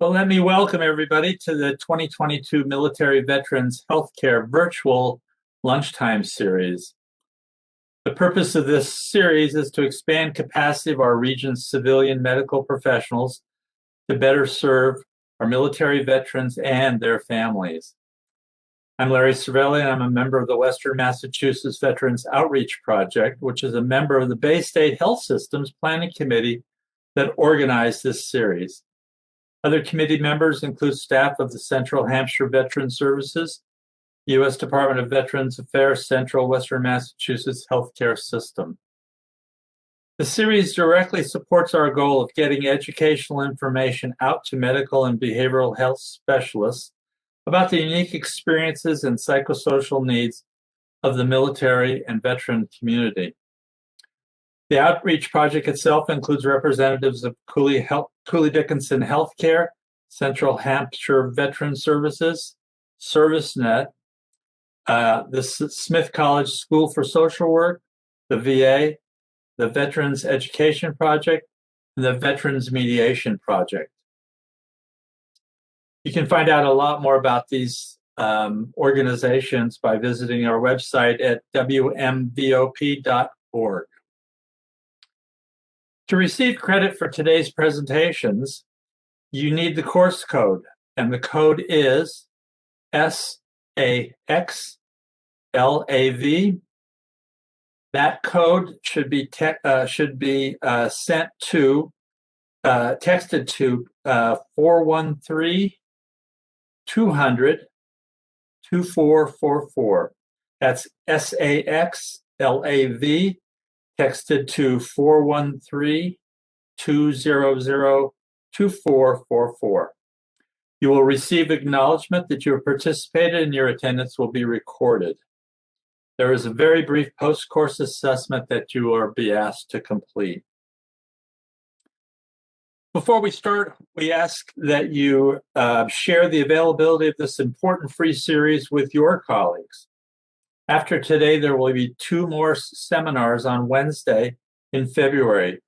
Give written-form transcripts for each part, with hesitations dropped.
Well, let me welcome everybody to the 2022 Military Veterans Healthcare Virtual Lunchtime Series. The purpose of this series is to expand capacity of our region's civilian medical professionals to better serve our military veterans and their families. I'm Larry Cervelli, and I'm a member of the Western Massachusetts Veterans Outreach Project, which is a member of the Bay State Health Systems Planning Committee that organized this series. Other committee members include staff of the Central Hampshire Veterans Services, U.S. Department of Veterans Affairs Central Western Massachusetts Healthcare System. The series directly supports our goal of getting educational information out to medical and behavioral health specialists about the unique experiences and psychosocial needs of the military and veteran community. The outreach project itself includes representatives of Cooley-Dickinson Healthcare, Central Hampshire Veterans Services, ServiceNet, the Smith College School for Social Work, the VA, the Veterans Education Project, and the Veterans Mediation Project. You can find out a lot more about these organizations by visiting our website at wmvop.org. To receive credit for today's presentations, you need the course code, and the code is SAXLAV. That code should be texted to 413-200-2444. That's SAXLAV. Texted to 413-200-2444. You will receive acknowledgement that you have participated and your attendance will be recorded. There is a very brief post-course assessment that you will be asked to complete. Before we start, we ask that you share the availability of this important free series with your colleagues. After today, there will be 2 more seminars on Wednesday in February.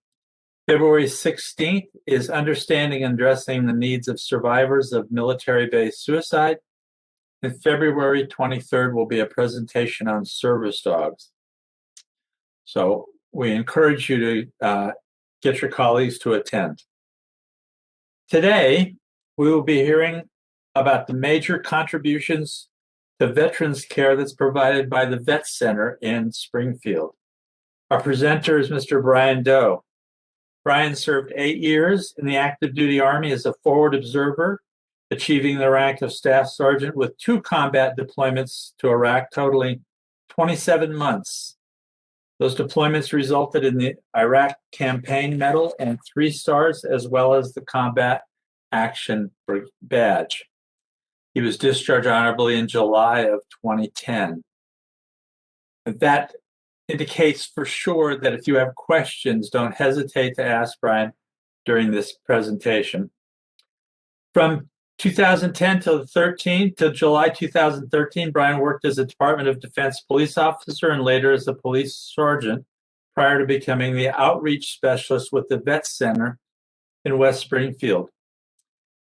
February 16th is Understanding and Addressing the Needs of Survivors of Military-Based Suicide. And February 23rd will be a presentation on service dogs. So we encourage you to get your colleagues to attend. Today, we will be hearing about the major contributions to veterans care that's provided by the Vet Center in Springfield. Our presenter is Mr. Bryan Doe. Bryan served 8 years in the active duty Army as a forward observer, achieving the rank of Staff Sergeant with 2 combat deployments to Iraq, totaling 27 months. Those deployments resulted in the Iraq Campaign Medal and 3 stars, as well as the Combat Action Badge. He was discharged honorably in July of 2010. That indicates for sure that if you have questions, don't hesitate to ask Bryan during this presentation. From 2010 till July 2013, Bryan worked as a Department of Defense police officer and later as a police sergeant prior to becoming the outreach specialist with the Vet Center in West Springfield.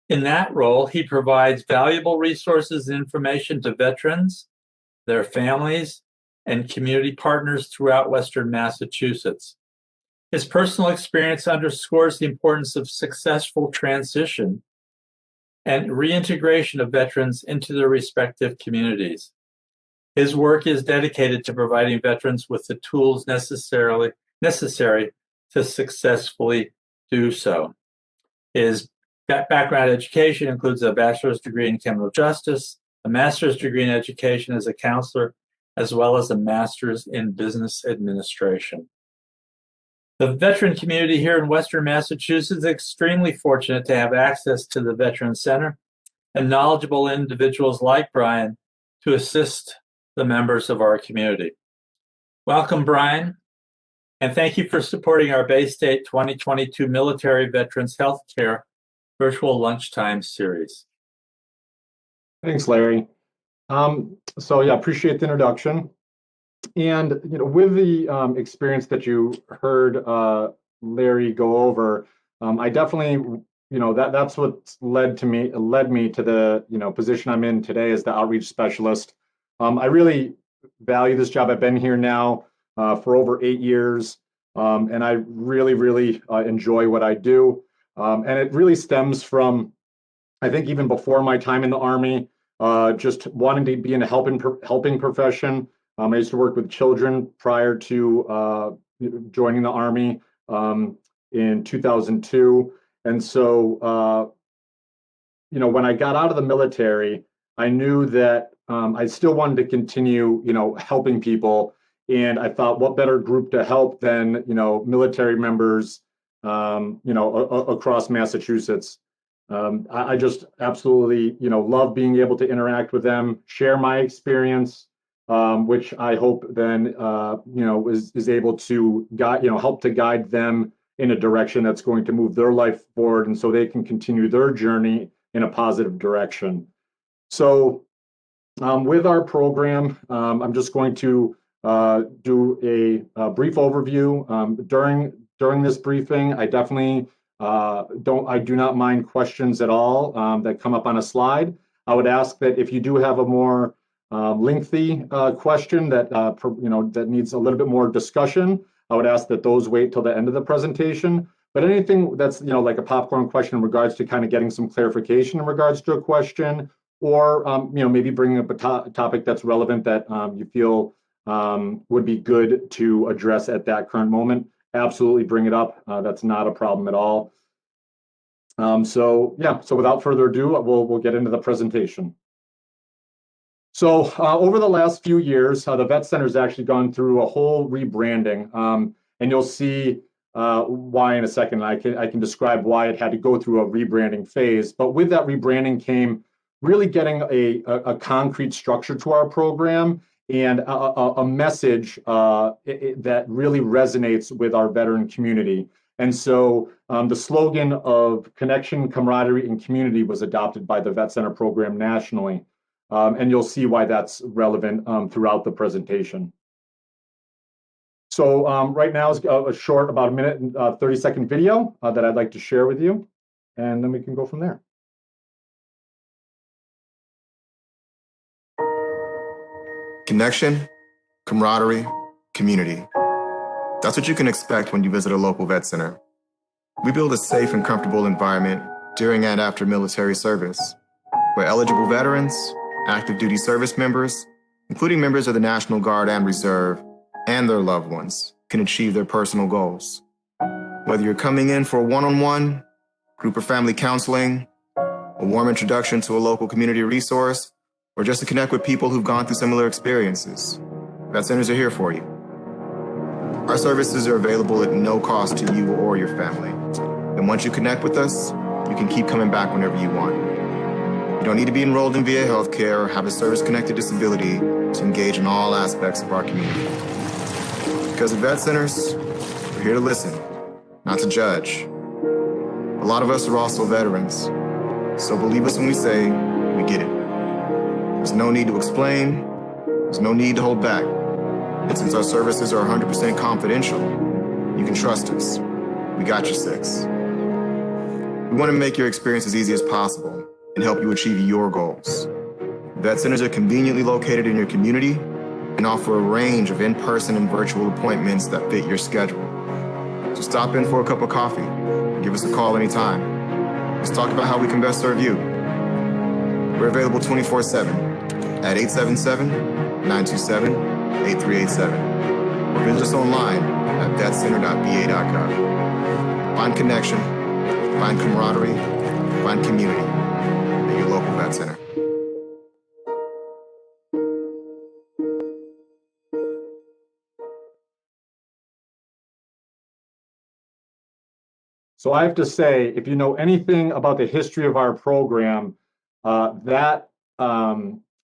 In that role, he provides valuable resources and information to veterans, their families, and community partners throughout Western Massachusetts. His personal experience underscores the importance of successful transition and reintegration of veterans into their respective communities. His work is dedicated to providing veterans with the tools necessary to successfully do so. His background education includes a bachelor's degree in criminal justice, a master's degree in education as a counselor, as well as a master's in business administration. The veteran community here in Western Massachusetts is extremely fortunate to have access to the Veterans Center and knowledgeable individuals like Bryan to assist the members of our community. Welcome, Bryan, and thank you for supporting our Bay State 2022 Military Veterans Healthcare Virtual Lunchtime Series. Thanks, Larry. Appreciate the introduction. And with the experience that you heard Larry go over, I definitely that's what led me to the, position I'm in today as the outreach specialist. I really value this job. I've been here now for over 8 years, and I really, really enjoy what I do. And it really stems from, I think, even before my time in the Army, just wanting to be in a helping profession. I used to work with children prior to joining the Army in 2002. And so, when I got out of the military, I knew that I still wanted to continue, helping people. And I thought, what better group to help than, military members, across Massachusetts. I just absolutely, love being able to interact with them, share my experience, which I hope then, is able to guide, help to guide them in a direction that's going to move their life forward, and so they can continue their journey in a positive direction. So, with our program, I'm just going to do a brief overview. During this briefing, I definitely do not mind questions at all that come up on a slide. I would ask that if you do have a more lengthy question that needs a little bit more discussion, I would ask that those wait till the end of the presentation. But anything that's like a popcorn question in regards to kind of getting some clarification in regards to a question, or maybe bringing up a topic that's relevant that you feel would be good to address at that current moment, absolutely bring it up. That's not a problem at all. So without further ado, we'll get into the presentation. So over the last few years, the Vet Center has actually gone through a whole rebranding, and you'll see why in a second. I can describe why it had to go through a rebranding phase. But with that rebranding came really getting a concrete structure to our program and a message that really resonates with our veteran community. And so the slogan of connection, camaraderie, and community was adopted by the Vet Center program nationally. And you'll see why that's relevant throughout the presentation. So right now is a short, about a minute and 30-second video that I'd like to share with you, and then we can go from there. Connection, camaraderie, community. That's what you can expect when you visit a local vet center. We build a safe and comfortable environment during and after military service, where eligible veterans, active duty service members, including members of the National Guard and Reserve, and their loved ones, can achieve their personal goals. Whether you're coming in for a one-on-one, group or family counseling, a warm introduction to a local community resource, or just to connect with people who've gone through similar experiences, vet centers are here for you. Our services are available at no cost to you or your family. And once you connect with us, you can keep coming back whenever you want. You don't need to be enrolled in VA healthcare or have a service-connected disability to engage in all aspects of our community. Because at vet centers, we're here to listen, not to judge. A lot of us are also veterans, so believe us when we say we get it. There's no need to explain, there's no need to hold back. And since our services are 100% confidential, you can trust us. We got your six. We want to make your experience as easy as possible and help you achieve your goals. Vet centers are conveniently located in your community and offer a range of in-person and virtual appointments that fit your schedule. So stop in for a cup of coffee and give us a call anytime. Let's talk about how we can best serve you. We're available 24/7 at 877-927-8387. Or visit us online at vetcenter.va.gov. Find connection, find camaraderie, find community at your local vet center. So I have to say, if you know anything about the history of our program,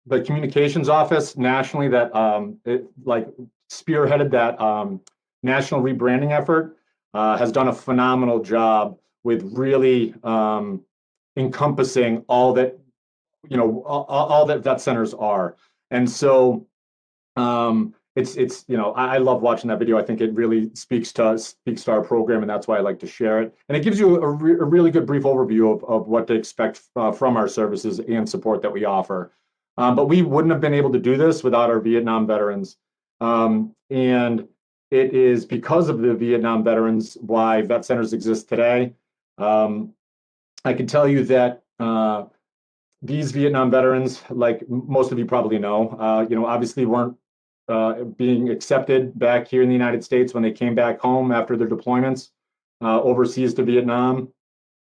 the communications office nationally that spearheaded that national rebranding effort has done a phenomenal job with really encompassing all that all that vet centers are. And so I love watching that video. I think it really speaks to our program, and that's why I like to share it. And it gives you a really good brief overview of what to expect from our services and support that we offer. But we wouldn't have been able to do this without our Vietnam veterans. And it is because of the Vietnam veterans why vet centers exist today. I can tell you that these Vietnam veterans, like most of you probably know, obviously weren't being accepted back here in the United States when they came back home after their deployments overseas to Vietnam.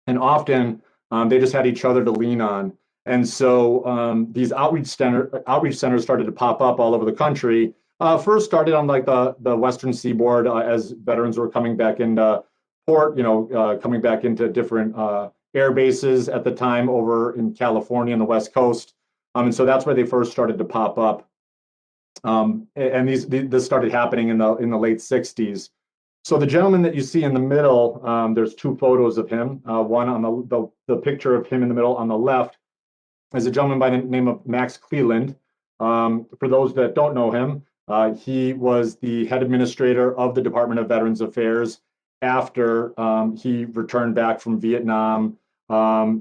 And often they just had each other to lean on. And so these outreach centers started to pop up all over the country. First started on like the Western Seaboard as veterans were coming back into port, coming back into different air bases at the time over in California and the West Coast. And so that's where they first started to pop up. And this started happening in the late 60s. So the gentleman that you see in the middle, there's two photos of him. One on the picture of him in the middle on the left is a gentleman by the name of Max Cleland. For those that don't know him, he was the head administrator of the Department of Veterans Affairs after he returned back from Vietnam.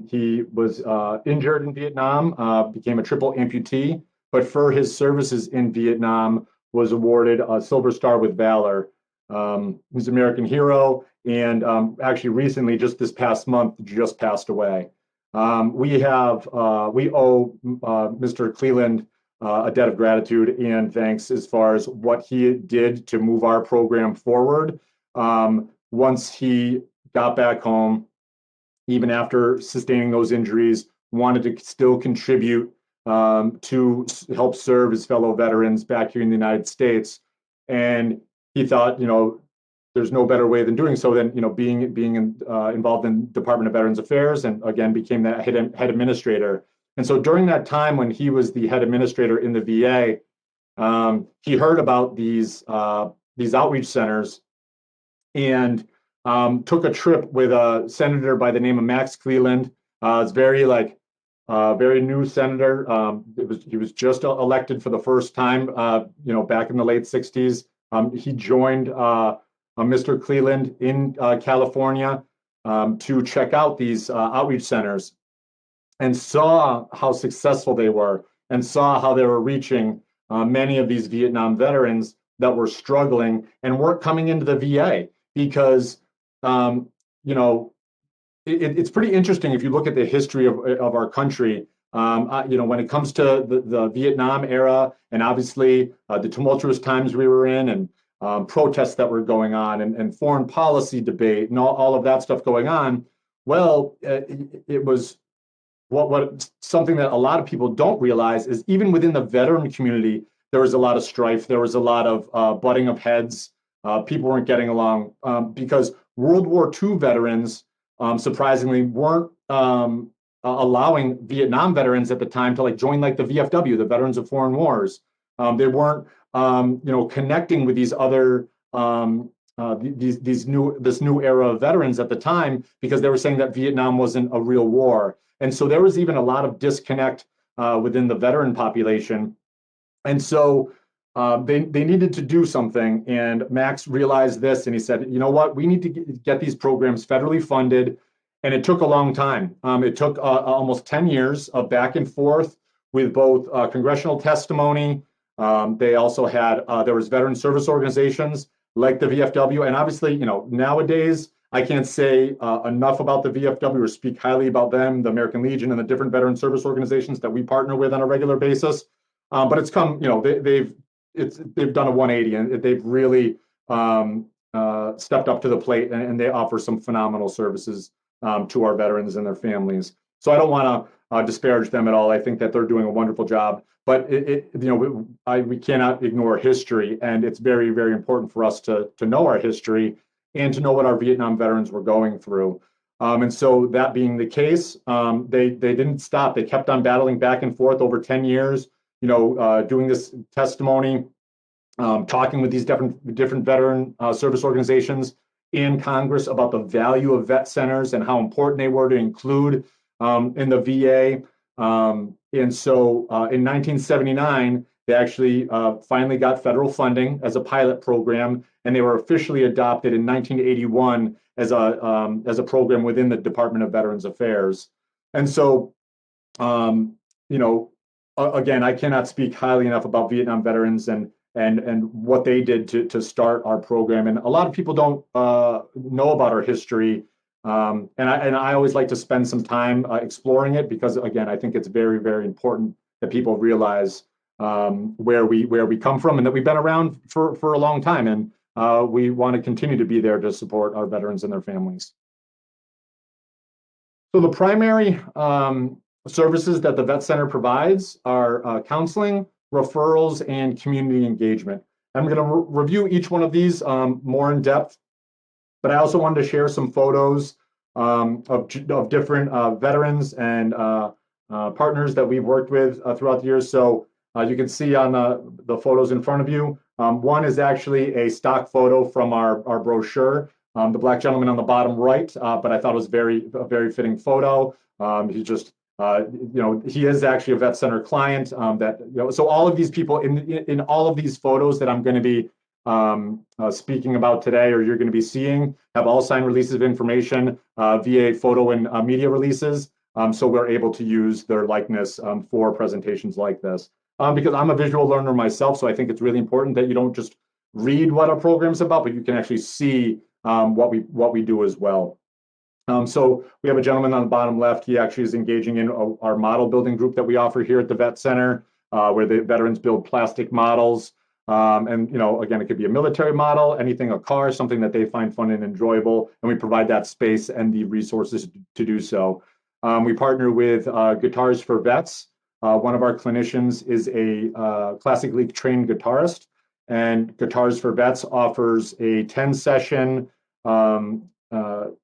He was injured in Vietnam, became a triple amputee, but for his services in Vietnam was awarded a Silver Star with Valor. He's an American hero, and actually recently, just this past month, just passed away. We owe Mr. Cleland a debt of gratitude and thanks as far as what he did to move our program forward. Once he got back home, even after sustaining those injuries, wanted to still contribute to help serve his fellow veterans back here in the United States. And he thought, there's no better way than doing so than, being involved in Department of Veterans Affairs, and again, became that head administrator. And so during that time when he was the head administrator in the VA, he heard about these outreach centers and took a trip with a senator by the name of Max Cleland. It's very new senator. He was just elected for the first time, back in the late 60s. He joined Mr. Cleland in California to check out these outreach centers and saw how successful they were and saw how they were reaching many of these Vietnam veterans that were struggling and weren't coming into the VA because, it's pretty interesting if you look at the history of our country. When it comes to the Vietnam era and obviously the tumultuous times we were in and protests that were going on and foreign policy debate and all of that stuff going on, well, it was something that a lot of people don't realize is even within the veteran community, there was a lot of strife. There was a lot of butting of heads. People weren't getting along because World War II veterans, surprisingly, weren't allowing Vietnam veterans at the time to join the VFW, the Veterans of Foreign Wars. They weren't, connecting with these other this new era of veterans at the time because they were saying that Vietnam wasn't a real war, and so there was even a lot of disconnect within the veteran population, and so they needed to do something. And Max realized this, and he said, "You know what? We need to get these programs federally funded." And it took a long time. It took almost 10 years of back and forth with both congressional testimony. They also had, there was veteran service organizations like the VFW. And obviously, nowadays, I can't say enough about the VFW or speak highly about them, the American Legion and the different veteran service organizations that we partner with on a regular basis. But it's come, they've done a 180 and they've really stepped up to the plate and they offer some phenomenal services to our veterans and their families. So I don't want to disparage them at all. I think that they're doing a wonderful job, but we cannot ignore history, and it's very, very important for us to know our history and to know what our Vietnam veterans were going through. And so that being the case, they didn't stop. They kept on battling back and forth over 10 years, doing this testimony, talking with these different veteran service organizations in Congress about the value of vet centers and how important they were to include in the VA. And so in 1979, They actually finally got federal funding as a pilot program, and they were officially adopted in 1981 as a program within the Department of Veterans Affairs. And so, again, I cannot speak highly enough about Vietnam veterans and what they did to start our program. And a lot of people don't know about our history. And I always like to spend some time exploring it because, again, I think it's very, very important that people realize where we come from and that we've been around for a long time. And we want to continue to be there to support our veterans and their families. So the primary services that the Vet Center provides are counseling, referrals, and community engagement. I'm going to review each one of these more in depth, but I also wanted to share some photos of different veterans and partners that we've worked with throughout the years. So you can see on the photos in front of you, one is actually a stock photo from our brochure. The black gentleman on the bottom right, but I thought it was a very fitting photo. He's just he is actually a Vet Center client. So all of these people in all of these photos that I'm going to be speaking about today, or you're going to be seeing, have all signed releases of information via photo and media releases. So we're able to use their likeness for presentations like this. Because I'm a visual learner myself, so I think it's really important that you don't just read what our program's about, but you can actually see what we do as well. So we have a gentleman on the bottom left. He actually is engaging in our model building group that we offer here at the Vet Center, where the veterans build plastic models. And again, it could be a military model, anything, a car, something that they find fun and enjoyable, and we provide that space and the resources to do so. We partner with Guitars for Vets. One of our clinicians is a classically trained guitarist, and Guitars for Vets offers a 10-session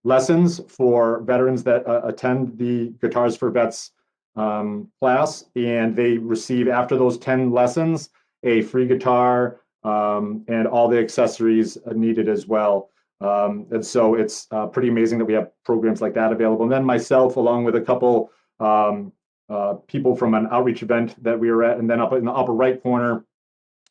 lessons for veterans that attend the Guitars for Vets class, and they receive, after those 10 lessons, a free guitar and all the accessories needed as well. And so it's pretty amazing that we have programs like that available. And then myself, along with a couple people from an outreach event that we were at, and then up in the upper right corner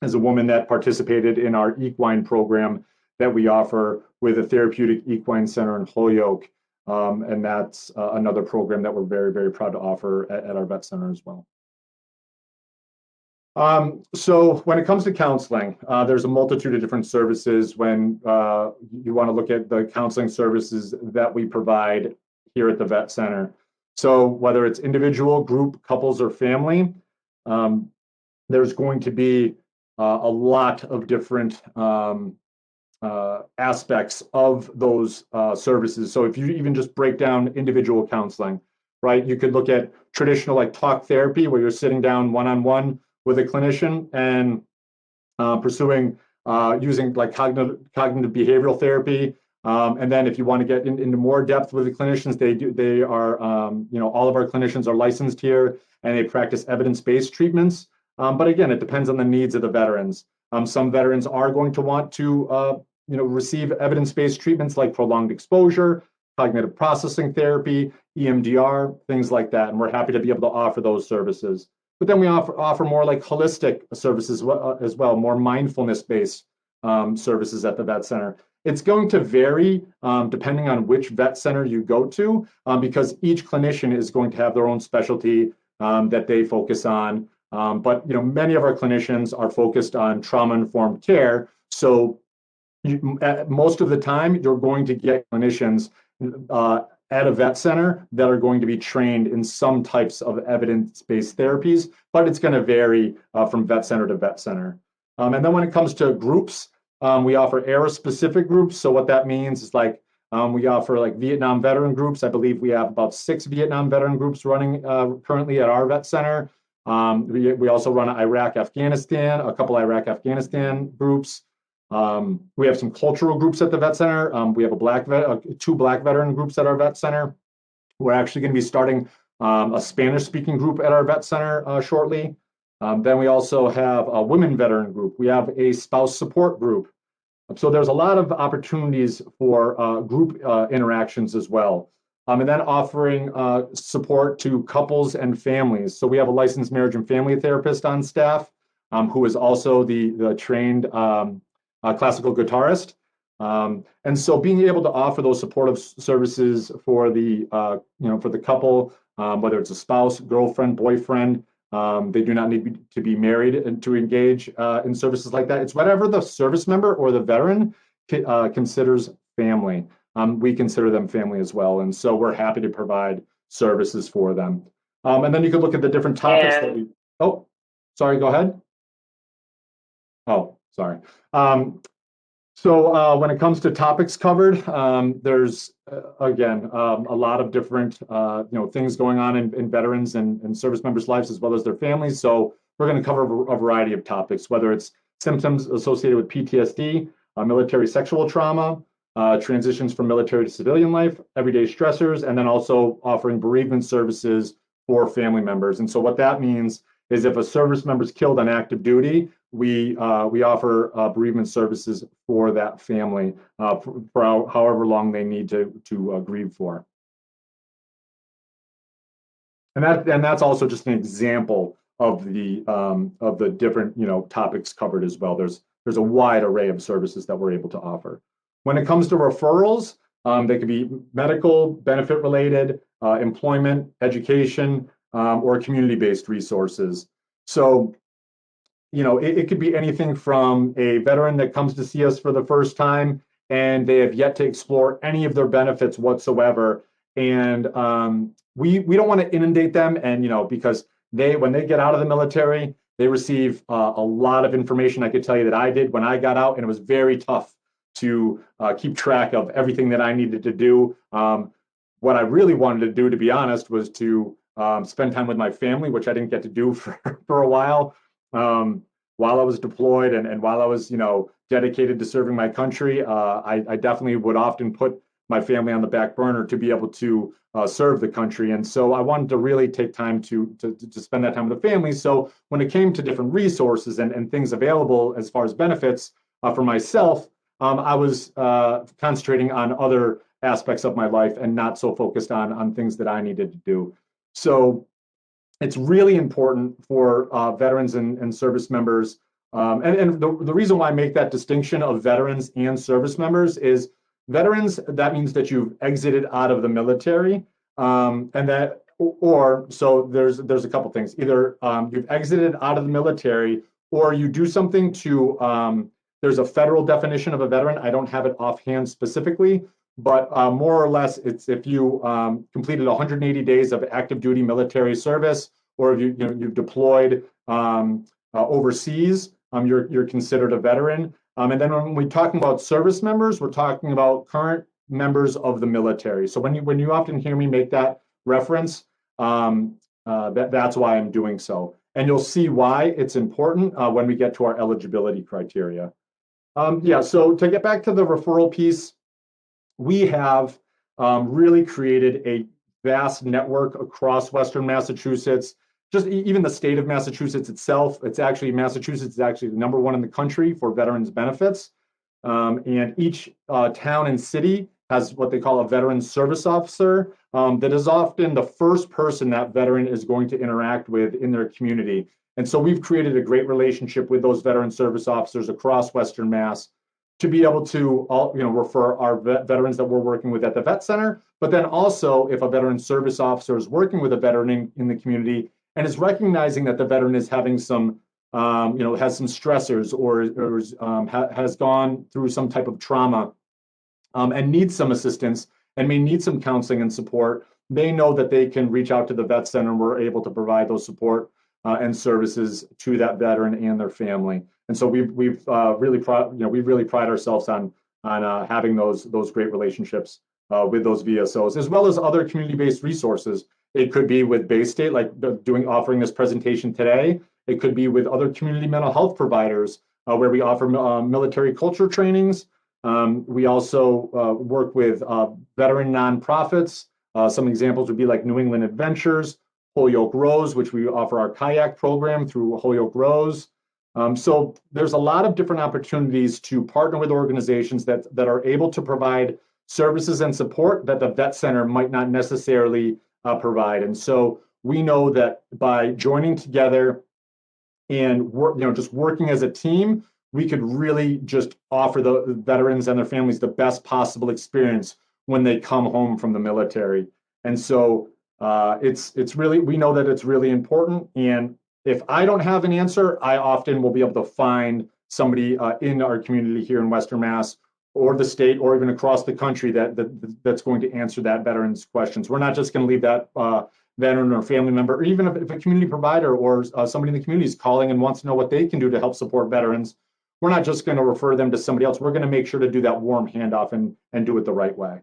is a woman that participated in our equine program that we offer with a therapeutic equine center in Holyoke. And that's another program that we're very, very proud to offer at our Vet Center as well. So when it comes to counseling, there's a multitude of different services when you want to look at the counseling services that we provide here at the Vet Center. So whether it's individual, group, couples, or family, there's going to be a lot of different aspects of those services. So if you even just break down individual counseling, right, you could look at traditional like talk therapy, where you're sitting down one-on-one with a clinician and pursuing using like cognitive behavioral therapy. And then if you want to get into more depth with the clinicians, they are all of our clinicians are licensed here and they practice evidence-based treatments. But again, it depends on the needs of the veterans. Some veterans are going to want to receive evidence-based treatments like prolonged exposure, cognitive processing therapy, EMDR, things like that. And we're happy to be able to offer those services. But then we offer more like holistic services as well, more mindfulness-based services at the Vet Center. It's going to vary depending on which vet center you go to, because each clinician is going to have their own specialty that they focus on. But many of our clinicians are focused on trauma-informed care. So most of the time, you're going to get clinicians at a vet center that are going to be trained in some types of evidence-based therapies, but it's going to vary from vet center to vet center. And then when it comes to groups, we offer era-specific groups. So what that means is like we offer like Vietnam veteran groups. I believe we have about 6 Vietnam veteran groups running currently at our vet center. We also run Iraq, Afghanistan, a couple Iraq, Afghanistan groups. We have some cultural groups at the Vet Center. We have 2 Black veteran groups at our Vet Center. We're actually going to be starting a Spanish-speaking group at our Vet Center shortly. Then we also have a women veteran group. We have a spouse support group. So there's a lot of opportunities for group interactions as well. And then offering support to couples and families. So we have a licensed marriage and family therapist on staff. who is also the trained classical guitarist. And so being able to offer those supportive services for the for the couple, whether it's a spouse, girlfriend, boyfriend, they do not need to be married and to engage in services like that. It's whatever the service member or the veteran considers family. We consider them family as well, and so we're happy to provide services for them. And then you could look at the different topics that we. Oh, sorry. Go ahead. Oh, sorry. So when it comes to topics covered, there's again a lot of different things going on in veterans and service members' lives as well as their families. So we're going to cover a variety of topics, whether it's symptoms associated with PTSD, military sexual trauma, transitions from military to civilian life, everyday stressors, and then also offering bereavement services for family members. And so what that means is if a service member is killed on active duty, we offer bereavement services for that family for however long they need to grieve for. And that's also just an example of the different topics covered as well. There's a wide array of services that we're able to offer. When it comes to referrals, they could be medical, benefit related, employment, education, or community-based resources. So, it could be anything from a veteran that comes to see us for the first time and they have yet to explore any of their benefits whatsoever. And we don't want to inundate them, and because when they get out of the military, they receive a lot of information. I could tell you that I did when I got out, and it was very tough to keep track of everything that I needed to do. What I really wanted to do, to be honest, was to spend time with my family, which I didn't get to do for a while I was deployed and while I was, dedicated to serving my country. I definitely would often put my family on the back burner to be able to serve the country. And so I wanted to really take time to spend that time with the family. So when it came to different resources and things available as far as benefits for myself, I was concentrating on other aspects of my life and not so focused on things that I needed to do. So it's really important for veterans and service members. And the reason why I make that distinction of veterans and service members is veterans, that means that you've exited out of the military. So there's a couple things. Either you've exited out of the military or you do something to, there's a federal definition of a veteran. I don't have it offhand specifically, but more or less, it's if you completed 180 days of active duty military service, or if you've deployed overseas, you're considered a veteran. And then when we're talking about service members, we're talking about current members of the military. So when you often hear me make that reference, that's why I'm doing so. And you'll see why it's important when we get to our eligibility criteria. So to get back to the referral piece, we have really created a vast network across Western Massachusetts. Just even the state of Massachusetts itself, Massachusetts is actually the #1 in the country for veterans benefits. And each town and city has what they call a veteran service officer that is often the first person that veteran is going to interact with in their community. And so we've created a great relationship with those veteran service officers across Western Mass to be able to refer our veterans that we're working with at the vet center. But then also, if a veteran service officer is working with a veteran in the community and is recognizing that the veteran is having some, has some stressors or has gone through some type of trauma and needs some assistance and may need some counseling and support, they know that they can reach out to the vet center, and we're able to provide those support and services to that veteran and their family. And so we really pride ourselves on having those great relationships with those VSOs, as well as other community-based resources. It could be with Bay State, like offering this presentation today. It could be with other community mental health providers, where we offer military culture trainings. We also work with veteran nonprofits. Some examples would be like New England Adventures, Holyoke Rows, which we offer our kayak program through Holyoke Rows. So there's a lot of different opportunities to partner with organizations that are able to provide services and support that the vet center might not necessarily provide. And so we know that by joining together and work, just working as a team, we could really just offer the veterans and their families the best possible experience when they come home from the military. And so it's really, we know that it's really important. And if I don't have an answer, I often will be able to find somebody in our community here in Western Mass or the state or even across the country that's going to answer that veterans questions. We're not just going to leave that veteran or family member, or even if a community provider or somebody in the community is calling and wants to know what they can do to help support veterans, we're not just going to refer them to somebody else. We're going to make sure to do that warm handoff and do it the right way.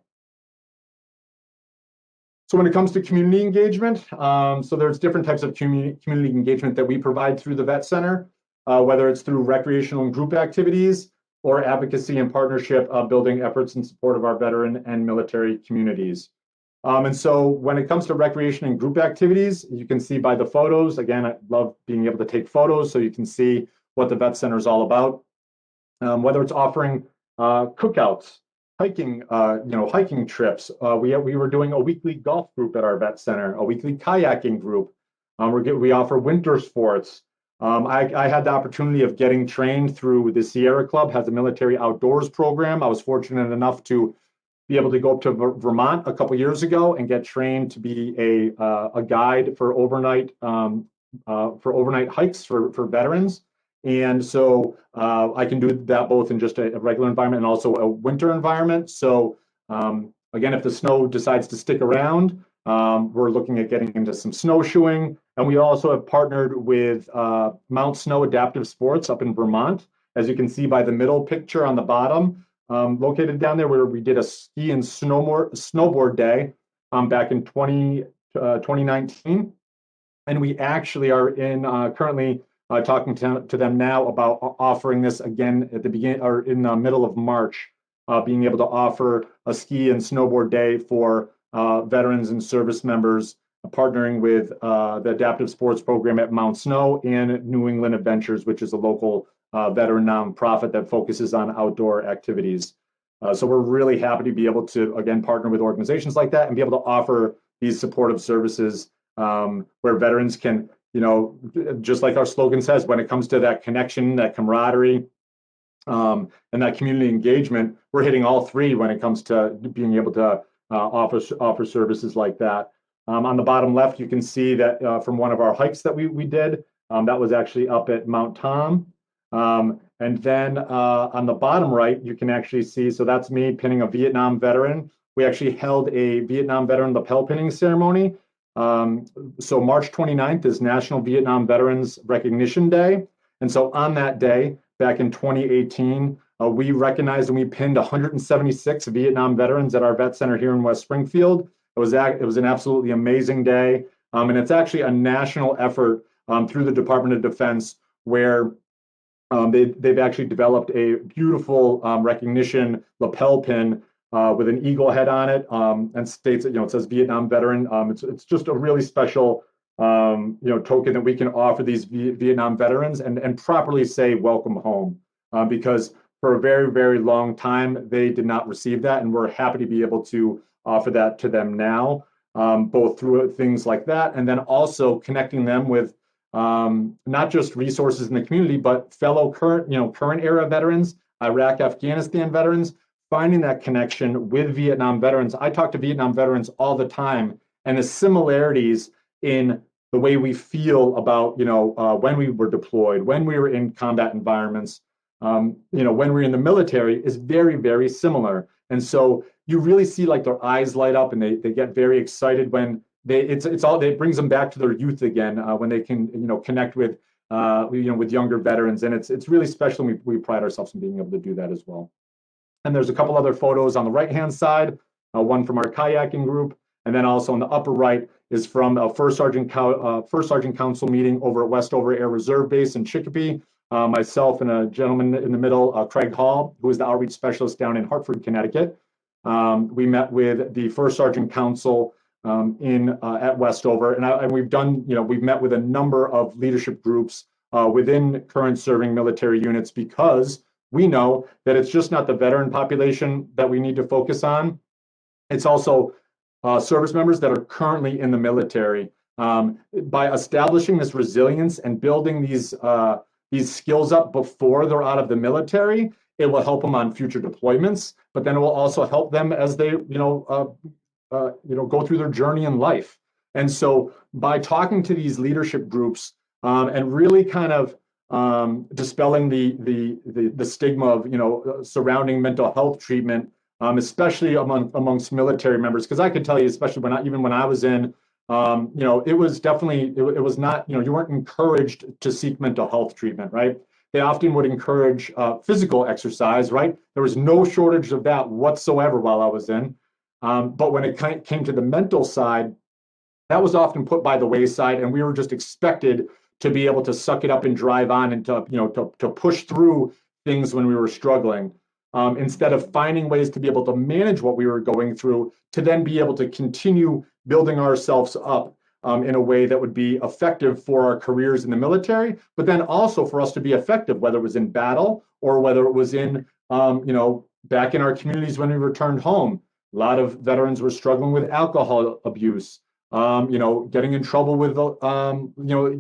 So when it comes to community engagement, so there's different types of community engagement that we provide through the Vet Center, whether it's through recreational and group activities or advocacy and partnership building efforts in support of our veteran and military communities. And so when it comes to recreation and group activities, you can see by the photos, again, I love being able to take photos so you can see what the Vet Center is all about. Whether it's offering cookouts, hiking, hiking trips. We were doing a weekly golf group at our Vet Center, a weekly kayaking group. We offer winter sports. I had the opportunity of getting trained through the Sierra Club, has a military outdoors program. I was fortunate enough to be able to go up to Vermont a couple years ago and get trained to be a guide for overnight hikes for veterans. And so I can do that both in just a regular environment and also a winter environment. So again, if the snow decides to stick around, we're looking at getting into some snowshoeing. And we also have partnered with Mount Snow Adaptive Sports up in Vermont, as you can see by the middle picture on the bottom, located down there where we did a ski and snowboard day back in 2019. And we actually are in currently talking to them now about offering this again at the beginning or in the middle of March, being able to offer a ski and snowboard day for veterans and service members, partnering with the Adaptive Sports Program at Mount Snow and New England Adventures, which is a local veteran nonprofit that focuses on outdoor activities. So we're really happy to be able to, again, partner with organizations like that and be able to offer these supportive services where veterans can, just like our slogan says, when it comes to that connection, that camaraderie, and that community engagement, we're hitting all three when it comes to being able to offer services like that. On the bottom left, you can see that from one of our hikes that we did, that was actually up at Mount Tom. And then on the bottom right, you can actually see, so that's me pinning a Vietnam veteran. We actually held a Vietnam veteran lapel pinning ceremony. So March 29th is National Vietnam Veterans Recognition Day. And so on that day, back in 2018, we recognized and we pinned 176 Vietnam veterans at our Vet Center here in West Springfield. It was an absolutely amazing day. And it's actually a national effort through the Department of Defense where they've actually developed a beautiful recognition lapel pin with an eagle head on it, and states that, it says Vietnam veteran. It's just a really special, token that we can offer these Vietnam veterans and properly say welcome home, because for a very, very long time they did not receive that, and we're happy to be able to offer that to them now, both through things like that, and then also connecting them with not just resources in the community, but fellow current era veterans, Iraq, Afghanistan veterans. Finding that connection with Vietnam veterans. I talk to Vietnam veterans all the time, and the similarities in the way we feel about, when we were deployed, when we were in combat environments, when we were in the military is very, very similar. And so you really see like their eyes light up and they get very excited when it brings them back to their youth again, when they can, connect with, with younger veterans. And it's really special. And we pride ourselves in being able to do that as well. And there's a couple other photos on the right-hand side, one from our kayaking group, and then also on the upper right is from a First Sergeant Council meeting over at Westover Air Reserve Base in Chicopee. Myself and a gentleman in the middle, Craig Hall, who is the outreach specialist down in Hartford, Connecticut. We met with the First Sergeant Council at Westover, and we've done, we've met with a number of leadership groups within current serving military units, because we know that it's just not the veteran population that we need to focus on. It's also service members that are currently in the military. By establishing this resilience and building these skills up before they're out of the military, it will help them on future deployments, but then it will also help them as they, go through their journey in life. And so by talking to these leadership groups and really kind of dispelling the stigma of, surrounding mental health treatment, especially amongst military members, because I could tell you, especially when I was in, it was definitely, it was not, you weren't encouraged to seek mental health treatment, right? They often would encourage physical exercise, right? There was no shortage of that whatsoever while I was in. But when it came to the mental side, that was often put by the wayside, and we were just expected to be able to suck it up and drive on and to push through things when we were struggling, instead of finding ways to be able to manage what we were going through, to then be able to continue building ourselves up in a way that would be effective for our careers in the military, but then also for us to be effective, whether it was in battle or whether it was in, back in our communities when we returned home. A lot of veterans were struggling with alcohol abuse, getting in trouble with,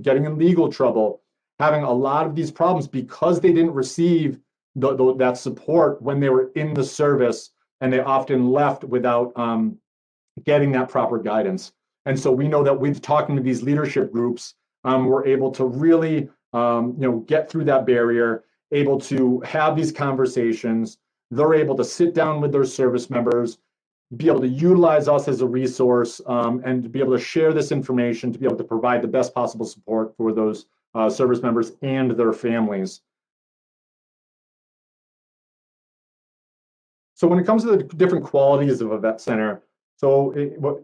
getting in legal trouble, having a lot of these problems because they didn't receive that support when they were in the service, and they often left without getting that proper guidance. And so we know that with talking to these leadership groups, we're able to really, get through that barrier, able to have these conversations. They're able to sit down with their service members, be able to utilize us as a resource, and to be able to share this information, to be able to provide the best possible support for those service members and their families. So when it comes to the different qualities of a vet center, so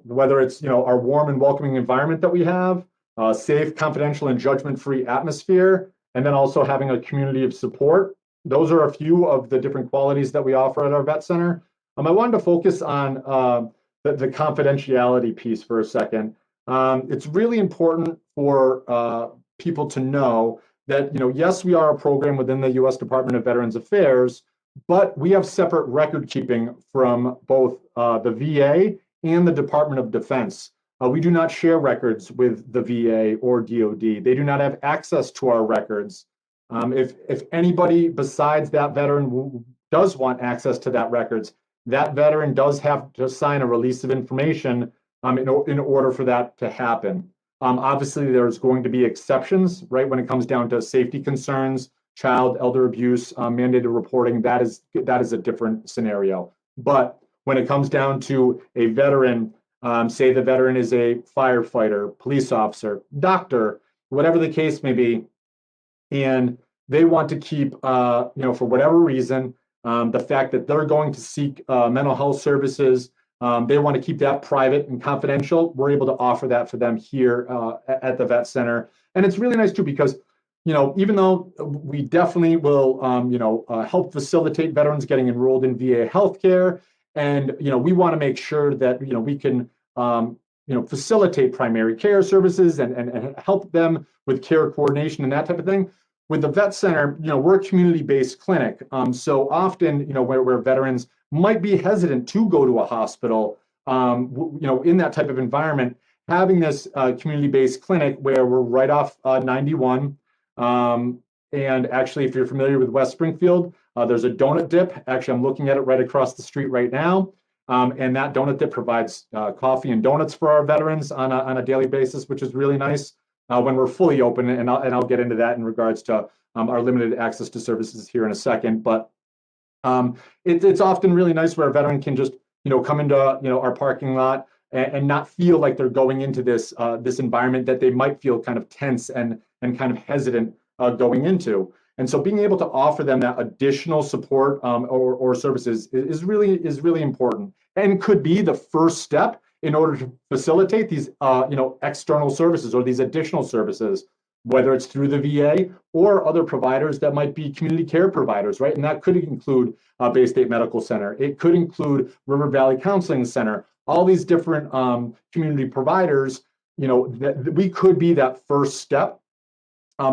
whether it's our warm and welcoming environment that we have, safe, confidential, and judgment-free atmosphere, and then also having a community of support, those are a few of the different qualities that we offer at our vet center. I wanted to focus on the confidentiality piece for a second. It's really important for people to know that, yes, we are a program within the U.S. Department of Veterans Affairs, but we have separate record keeping from both the VA and the Department of Defense. We do not share records with the VA or DOD. They do not have access to our records. If anybody besides that veteran does want access to that records, that veteran does have to sign a release of information in order for that to happen. Obviously, there's going to be exceptions, right, when it comes down to safety concerns, child, elder abuse, mandated reporting. That is a different scenario. But when it comes down to a veteran, say the veteran is a firefighter, police officer, doctor, whatever the case may be, and they want to keep, for whatever reason, the fact that they're going to seek mental health services, they want to keep that private and confidential. We're able to offer that for them here at the vet center. And it's really nice too, because, even though we definitely will, help facilitate veterans getting enrolled in VA healthcare, and, we want to make sure that, we can, facilitate primary care services and help them with care coordination and that type of thing. With the vet center, we're a community-based clinic. So often, where veterans might be hesitant to go to a hospital, in that type of environment, having this community-based clinic where we're right off 91. And actually, if you're familiar with West Springfield, there's a donut dip. Actually, I'm looking at it right across the street right now. And that donut dip provides coffee and donuts for our veterans on a daily basis, which is really nice. When we're fully open, and I'll get into that in regards to our limited access to services here in a second. But it's often really nice where a veteran can just come into our parking lot and not feel like they're going into this environment that they might feel kind of tense and kind of hesitant going into. And so being able to offer them that additional support or services is really important, and could be the first step in order to facilitate these external services or these additional services, whether it's through the VA or other providers that might be community care providers, right? And that could include Bay State Medical Center. It could include River Valley Counseling Center. All these different community providers, that we could be that first step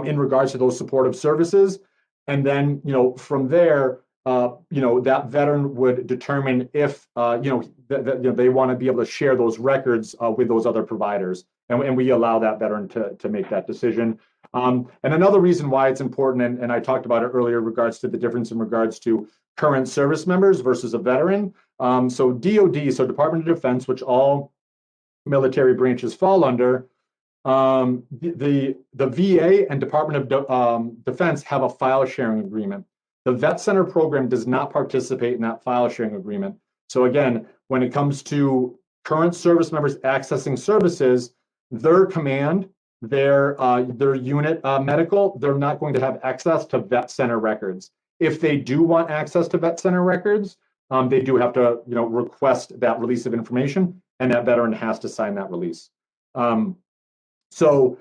in regards to those supportive services. And then, from there, that veteran would determine if, they want to be able to share those records with those other providers. and we allow that veteran to make that decision. And another reason why it's important, and I talked about it earlier in regards to the difference in regards to current service members versus a veteran. So DoD, so Department of Defense, which all military branches fall under, the VA and Department of Defense have a file sharing agreement. The Vet Center program does not participate in that file sharing agreement. So again, when it comes to current service members accessing services, their command, their unit medical, they're not going to have access to Vet Center records. If they do want access to Vet Center records, they do have to, request that release of information, and that veteran has to sign that release. So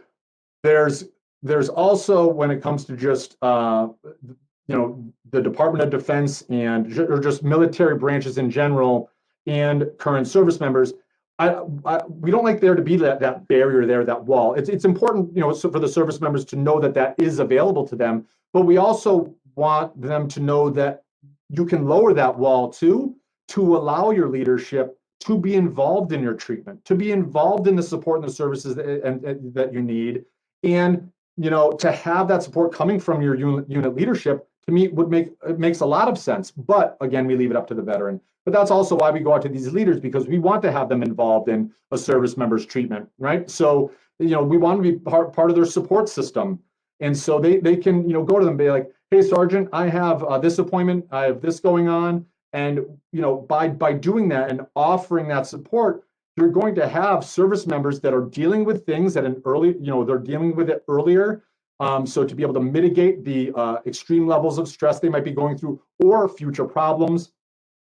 there's also, when it comes to just the Department of Defense or just military branches in general and current service members, we don't like there to be that barrier there, that wall. It's important, for the service members to know that is available to them, but we also want them to know that you can lower that wall too, to allow your leadership to be involved in your treatment, to be involved in the support and the services that you need, and to have that support coming from your unit leadership. To me, it makes a lot of sense. But again, we leave it up to the veteran. But that's also why we go out to these leaders, because we want to have them involved in a service member's treatment, right? So we want to be part of their support system, and so they can go to them and be like, hey, Sergeant, I have this appointment, I have this going on. And by doing that and offering that support, you're going to have service members that are dealing with things at an early, they're dealing with it earlier. So to be able to mitigate the extreme levels of stress they might be going through, or future problems,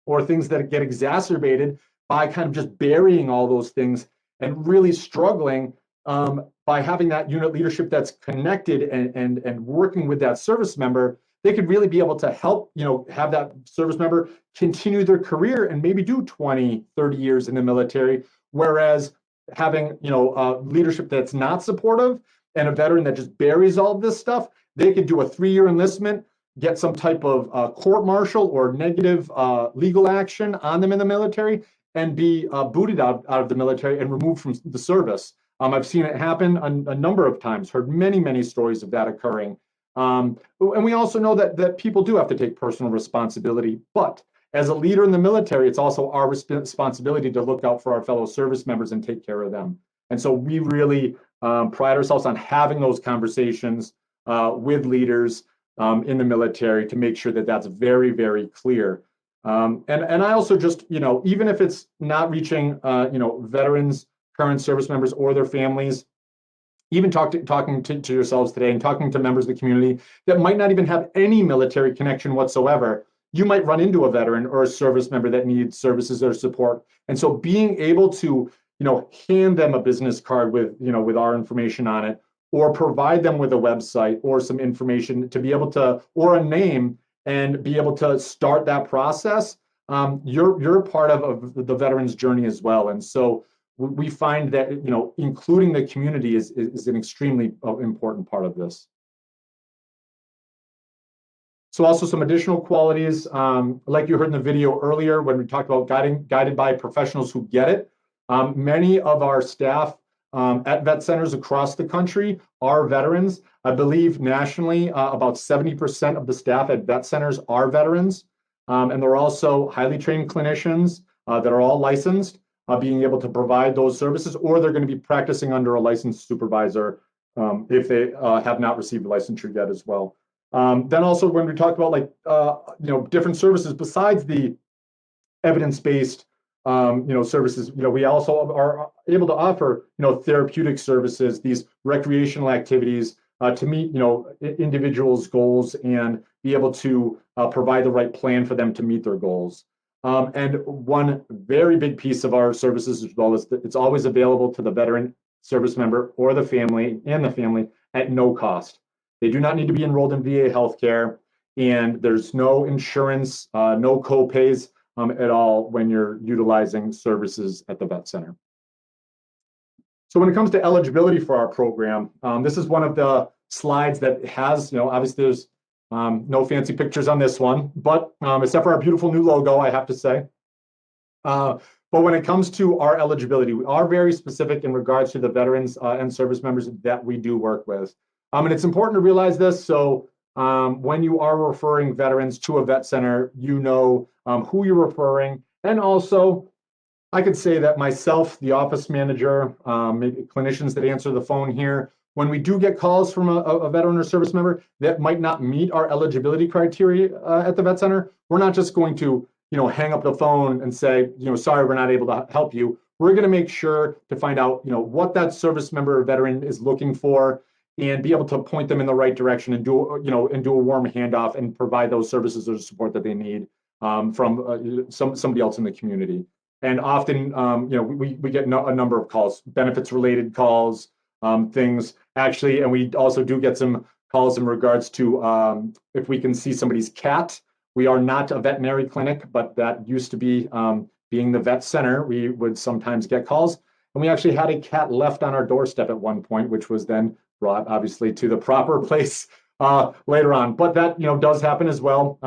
or things that get exacerbated by kind of just burying all those things and really struggling, by having that unit leadership that's connected and working with that service member, they could really be able to help, have that service member continue their career and maybe do 20, 30 years in the military. Whereas having, leadership that's not supportive and a veteran that just buries all of this stuff, they could do a 3-year enlistment, get some type of court martial or negative legal action on them in the military, and be booted out of the military and removed from the service. I've seen it happen a number of times, heard many, many stories of that occurring. And we also know that people do have to take personal responsibility, but as a leader in the military, it's also our responsibility to look out for our fellow service members and take care of them. And so we really pride ourselves on having those conversations with leaders in the military to make sure that that's very, very clear. And I also just, even if it's not reaching, veterans, current service members, or their families, even talking to yourselves today and talking to members of the community that might not even have any military connection whatsoever, you might run into a veteran or a service member that needs services or support. And so being able to, hand them a business card with our information on it, or provide them with a website or some information to be able to, or a name, and be able to start that process, you're a part of the veteran's journey as well. And so we find that, including the community is an extremely important part of this. So also some additional qualities, like you heard in the video earlier when we talked about guided by professionals who get it. Many of our staff at vet centers across the country are veterans. I believe nationally, about 70% of the staff at vet centers are veterans. And they're also highly trained clinicians that are all licensed, being able to provide those services, or they're going to be practicing under a licensed supervisor if they have not received licensure yet as well. Then also when we talk about different services besides the evidence-based services, we also are able to offer therapeutic services, these recreational activities to meet individuals' goals and be able to provide the right plan for them to meet their goals. And one very big piece of our services as well is that it's always available to the veteran service member or the family at no cost. They do not need to be enrolled in VA healthcare, and there's no insurance, no co-pays at all when you're utilizing services at the vet center. So when it comes to eligibility for our program, this is one of the slides that has, obviously there's no fancy pictures on this one, but except for our beautiful new logo, I have to say. But when it comes to our eligibility, we are very specific in regards to the veterans and service members that we do work with. And it's important to realize this. So when you are referring veterans to a vet center, you know who you're referring. And also, I could say that myself, the office manager, maybe clinicians that answer the phone here, when we do get calls from a veteran or service member that might not meet our eligibility criteria at the vet center, we're not just going to hang up the phone and say, sorry, we're not able to help you. We're going to make sure to find out, what that service member or veteran is looking for, and be able to point them in the right direction and do a warm handoff and provide those services or support that they need from somebody else in the community. And often, we get a number of calls, benefits related calls, things actually, and we also do get some calls in regards to if we can see somebody's cat. We are not a veterinary clinic, but that used to be being the vet center. We would sometimes get calls, and we actually had a cat left on our doorstep at one point, which was then brought obviously to the proper place later on. But that does happen as well.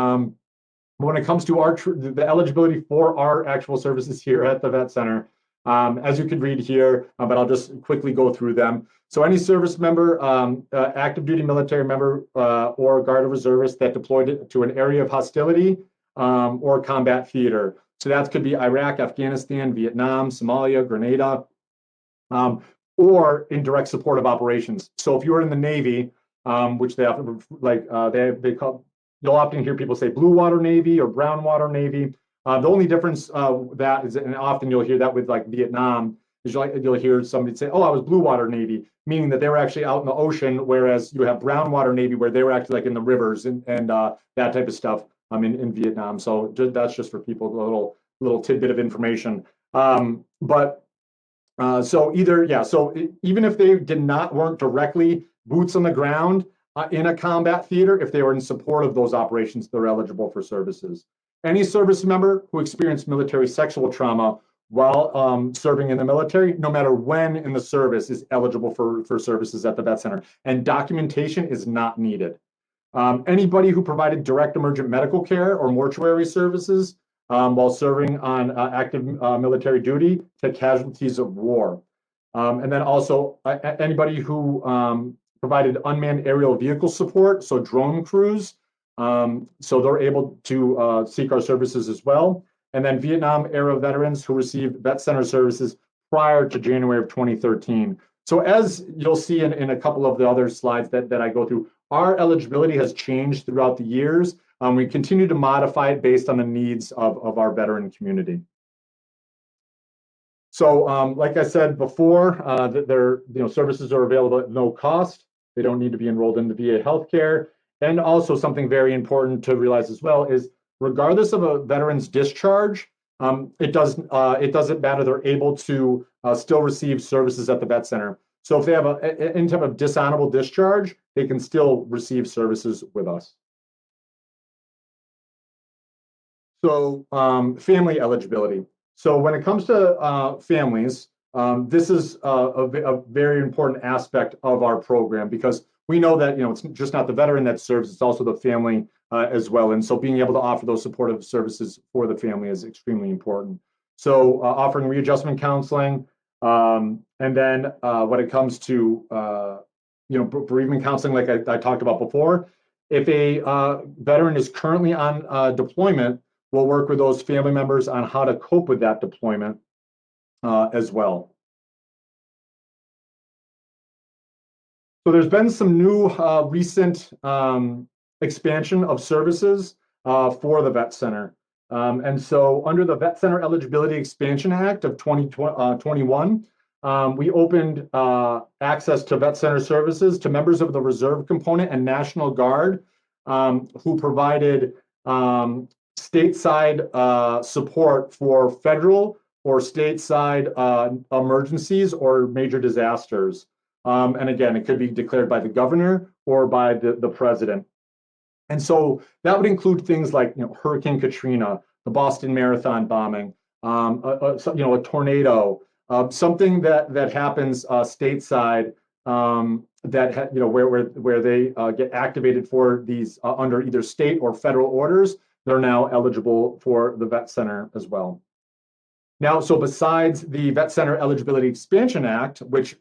When it comes to the eligibility for our actual services here at the vet center, as you could read here, but I'll just quickly go through them. So any service member, active duty military member, or Guard or reservist that deployed to an area of hostility or combat theater. So that could be Iraq, Afghanistan, Vietnam, Somalia, Grenada, or in direct support of operations. So if you're in the Navy, which they often they call, you'll often hear people say blue water Navy or brown water Navy. The only difference that is, and often you'll hear that with like Vietnam, is you'll hear somebody say, "Oh, I was blue water Navy," meaning that they were actually out in the ocean, whereas you have brown water Navy where they were actually like in the rivers and that type of stuff in Vietnam. So that's just for people a little tidbit of information. So even if they weren't directly boots on the ground in a combat theater, if they were in support of those operations, they're eligible for services. Any service member who experienced military sexual trauma while serving in the military, no matter when in the service, is eligible for services at the vet center, and documentation is not needed. Anybody who provided direct emergent medical care or mortuary services while serving on active military duty to casualties of war. And then also anybody who provided unmanned aerial vehicle support, so drone crews, so they're able to seek our services as well. And then Vietnam era veterans who received vet center services prior to January of 2013. So as you'll see in a couple of the other slides that I go through, our eligibility has changed throughout the years. We continue to modify it based on the needs of our veteran community. So like I said before, their services are available at no cost. They don't need to be enrolled in the VA healthcare. And also something very important to realize as well is regardless of a veteran's discharge, it doesn't matter. They're able to still receive services at the vet center. So if they have any type of dishonorable discharge, they can still receive services with us. So family eligibility. So when it comes to families, this is a very important aspect of our program, because we know that it's just not the veteran that serves, it's also the family as well. And so being able to offer those supportive services for the family is extremely important. So offering readjustment counseling, and then when it comes to bereavement counseling, like I talked about before, if a veteran is currently on deployment, we'll work with those family members on how to cope with that deployment as well. So there's been some new recent expansion of services for the Vet Center. And so under the Vet Center Eligibility Expansion Act of 2021, we opened access to Vet Center services to members of the Reserve Component and National Guard who provided stateside support for federal or stateside emergencies or major disasters. And again, it could be declared by the governor or by the president. And so that would include things like Hurricane Katrina, the Boston Marathon bombing, a tornado, something that happens stateside where they get activated for these under either state or federal orders. They're now eligible for the Vet Center as well. Now, so besides the Vet Center Eligibility Expansion Act, which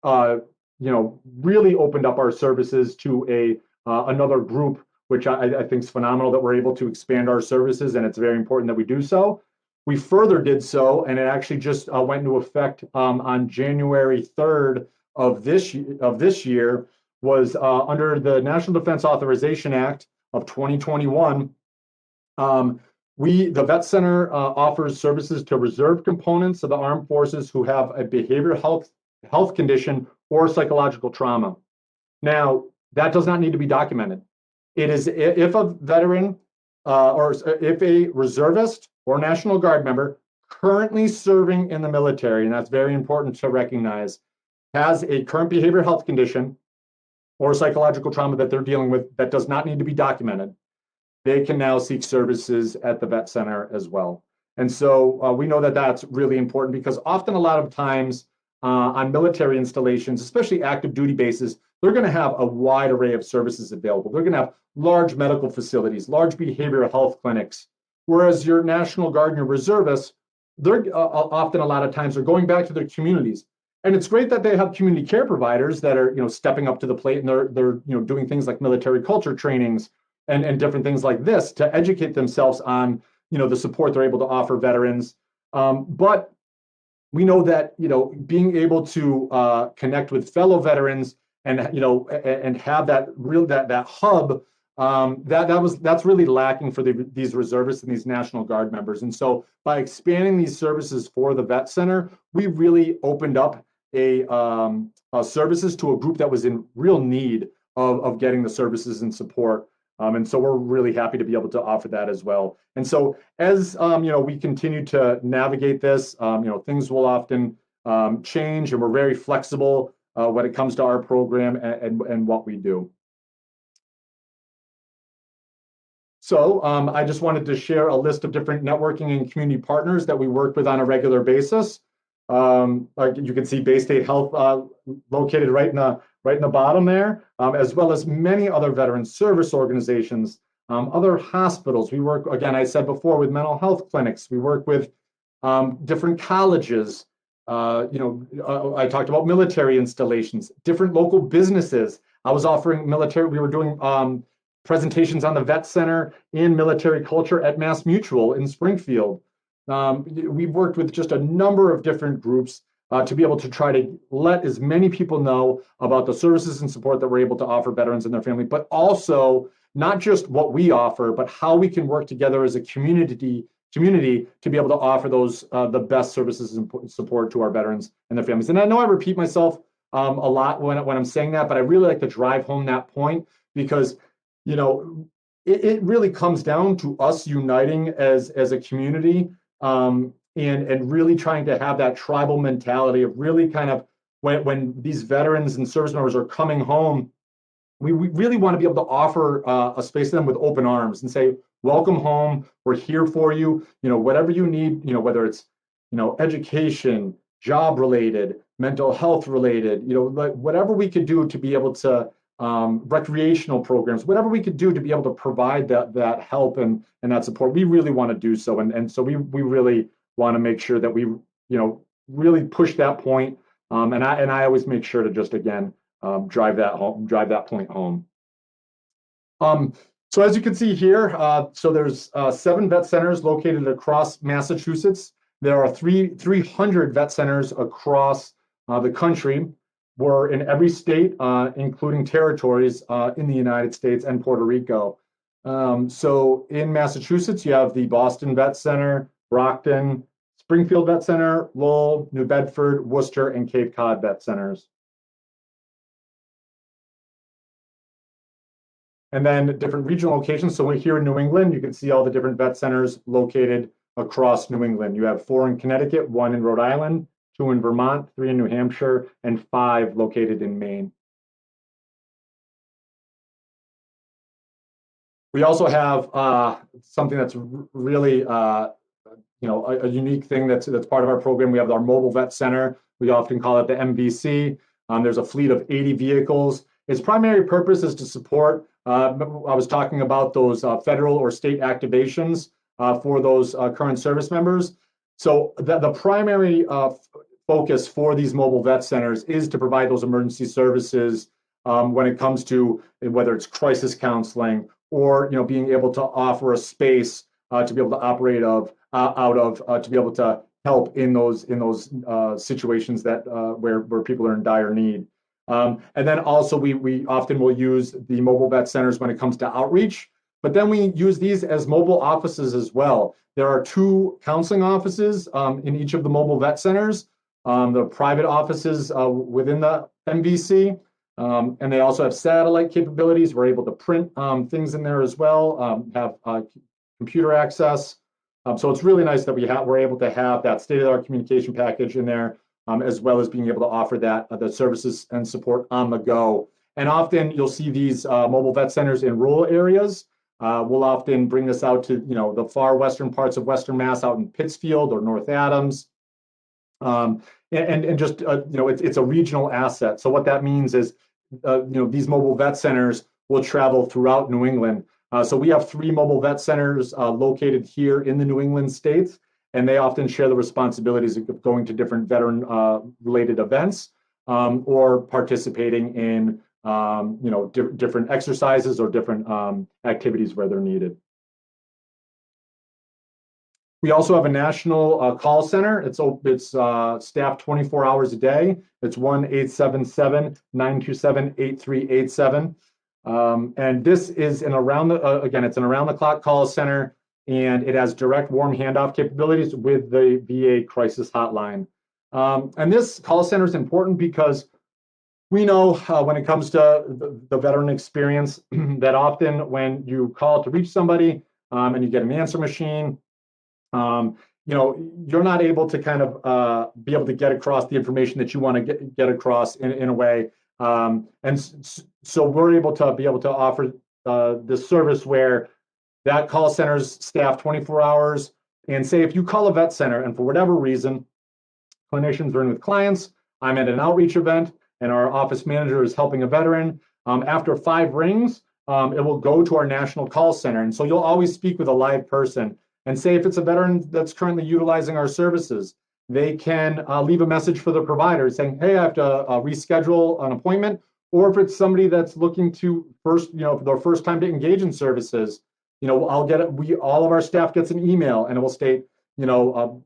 really opened up our services to another group, which I think is phenomenal that we're able to expand our services, and it's very important that we do so. We further did so, and it actually just went into effect on January 3rd of this year, was under the National Defense Authorization Act of 2021. The Vet Center offers services to reserve components of the armed forces who have a behavioral health condition or psychological trauma. Now, that does not need to be documented. It is if a veteran or if a reservist or National Guard member currently serving in the military, and that's very important to recognize, has a current behavioral health condition or psychological trauma that they're dealing with that does not need to be documented, they can now seek services at the Vet Center as well. And so we know that that's really important because often a lot of times on military installations, especially active duty bases, they're going to have a wide array of services available. They're going to have large medical facilities, large behavioral health clinics, whereas your National Guard and your reservists, they're often a lot of times are going back to their communities. And it's great that they have community care providers that are stepping up to the plate, and they're doing things like military culture trainings and different things like this to educate themselves on the support they're able to offer veterans. But we know that being able to connect with fellow veterans and and have that hub that's really lacking for these reservists and these National Guard members. And so by expanding these services for the Vet Center, we really opened up a services to a group that was in real need of getting the services and support. And so we're really happy to be able to offer that as well. And so as we continue to navigate this, things will often change, and we're very flexible when it comes to our program and what we do. So I just wanted to share a list of different networking and community partners that we work with on a regular basis. Like you can see Bay State Health located right in the bottom there, as well as many other veteran service organizations, other hospitals. We work, again, I said before, with mental health clinics. We work with different colleges. I talked about military installations, different local businesses. I was offering we were doing presentations on the Vet Center in military culture at Mass Mutual in Springfield. We've worked with just a number of different groups to be able to try to let as many people know about the services and support that we're able to offer veterans and their family, but also not just what we offer, but how we can work together as a community to be able to offer those the best services and support to our veterans and their families. And I know I repeat myself a lot when I'm saying that, but I really like to drive home that point because it really comes down to us uniting as a community. And really trying to have that tribal mentality of really kind of when these veterans and service members are coming home, we really want to be able to offer a space to them with open arms and say, welcome home, we're here for you, whatever you need, whether it's, education, job related, mental health related, like whatever we could do to be able to recreational programs, whatever we could do to be able to provide that help and that support, we really want to do so. And so we really want to make sure that we, really push that point. And I always make sure to just, again, drive that point home. So as you can see here, so there's 7 vet centers located across Massachusetts. There are 300 vet centers across the country. We're in every state, including territories in the United States and Puerto Rico. So in Massachusetts, you have the Boston Vet Center, Brockton, Springfield Vet Center, Lowell, New Bedford, Worcester, and Cape Cod Vet Centers. And then different regional locations. So we're here in New England. You can see all the different vet centers located across New England. You have 4 in Connecticut, 1 in Rhode Island, 2 in Vermont, 3 in New Hampshire, and 5 located in Maine. We also have something that's really, a unique thing that's part of our program. We have our mobile vet center. We often call it the MVC. There's a fleet of 80 vehicles. Its primary purpose is to support. I was talking about those federal or state activations for those current service members. So the primary focus for these mobile vet centers is to provide those emergency services when it comes to whether it's crisis counseling or being able to offer a space to be able to operate out of to be able to help in those situations that where people are in dire need. And then also we often will use the mobile vet centers when it comes to outreach, but then we use these as mobile offices as well. There are 2 counseling offices in each of the mobile vet centers. The private offices within the MVC, and they also have satellite capabilities. We're able to print things in there as well, have computer access. So it's really nice that we're able to have that state-of-the-art communication package in there, as well as being able to offer that the services and support on the go. And often you'll see these mobile vet centers in rural areas. We'll often bring this out to the far western parts of Western Mass, out in Pittsfield or North Adams. And just it's a regional asset. So what that means is these mobile vet centers will travel throughout New England. So we have 3 mobile vet centers located here in the New England states, and they often share the responsibilities of going to different veteran related events or participating in different exercises or different activities where they're needed. We also have a national call center. It's staffed 24 hours a day. It's 1-877-927-8387. And this is it's an around-the-clock call center, and it has direct warm handoff capabilities with the VA crisis hotline. And this call center is important because we know when it comes to the veteran experience that often when you call to reach somebody and you get an answer machine, you're not able to kind of be able to get across the information that you want to get across in a way. So we're able to offer this service where that call center's staffed 24 hours. And say if you call a vet center and for whatever reason, clinicians are in with clients, I'm at an outreach event, and our office manager is helping a veteran, after 5 rings, it will go to our national call center. And so you'll always speak with a live person. And say if it's a veteran that's currently utilizing our services, they can leave a message for the provider saying, hey, I have to reschedule an appointment. Or if it's somebody that's looking to for their first time to engage in services, all of our staff gets an email, and it will state,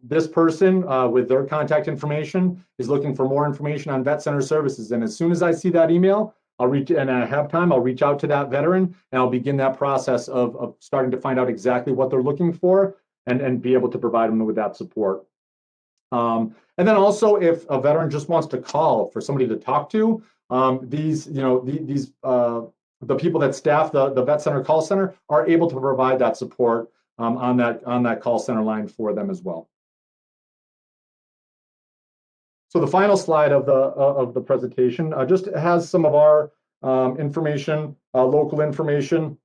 this person with their contact information is looking for more information on vet center services. And as soon as I see that email, I'll reach out to that veteran, and I'll begin that process of starting to find out exactly what they're looking for and be able to provide them with that support. And then also, if a veteran just wants to call for somebody to talk to, the people that staff the vet center call center are able to provide that support on that call center line for them as well. So the final slide of the presentation just has some of our information, local information.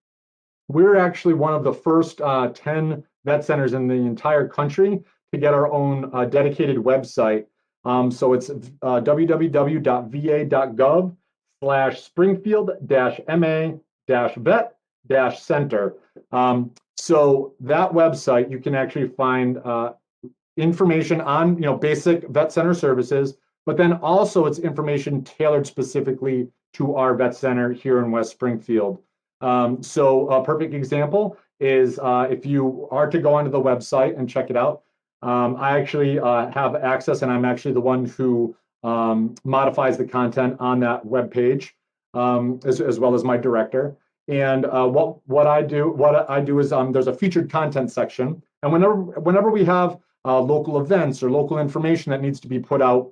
We're actually one of the first 10 vet centers in the entire country to get our own dedicated website. So it's www.va.gov/Springfield-MA-vet-center. So that website, you can actually find information on basic vet center services, but then also it's information tailored specifically to our vet center here in West Springfield. So a perfect example is if you are to go onto the website and check it out, I actually have access, and I'm actually the one who modifies the content on that web page, as well as my director. And what I do is there's a featured content section, and whenever we have local events or local information that needs to be put out,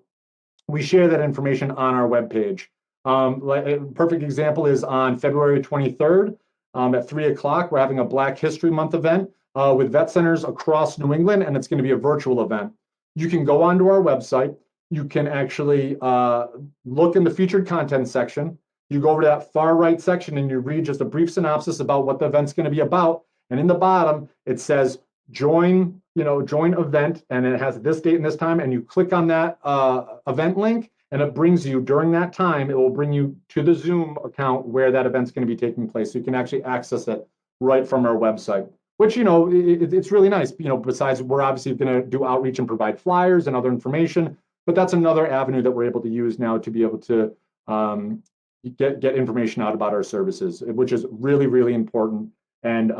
we share that information on our webpage. A perfect example is on February 23rd at 3 o'clock, we're having a Black History Month event with vet centers across New England, and it's going to be a virtual event. You can go onto our website. You can actually look in the featured content section. You go over to that far right section and you read just a brief synopsis about what the event's going to be about. And in the bottom, it says join event, and it has this date and this time, and you click on that event link, and it brings you during that time, it will bring you to the Zoom account where that event's going to be taking place. So you can actually access it right from our website. which, it's really nice. Besides, we're obviously going to do outreach and provide flyers and other information, but that's another avenue that we're able to use now to be able to get information out about our services, which is really, really important. And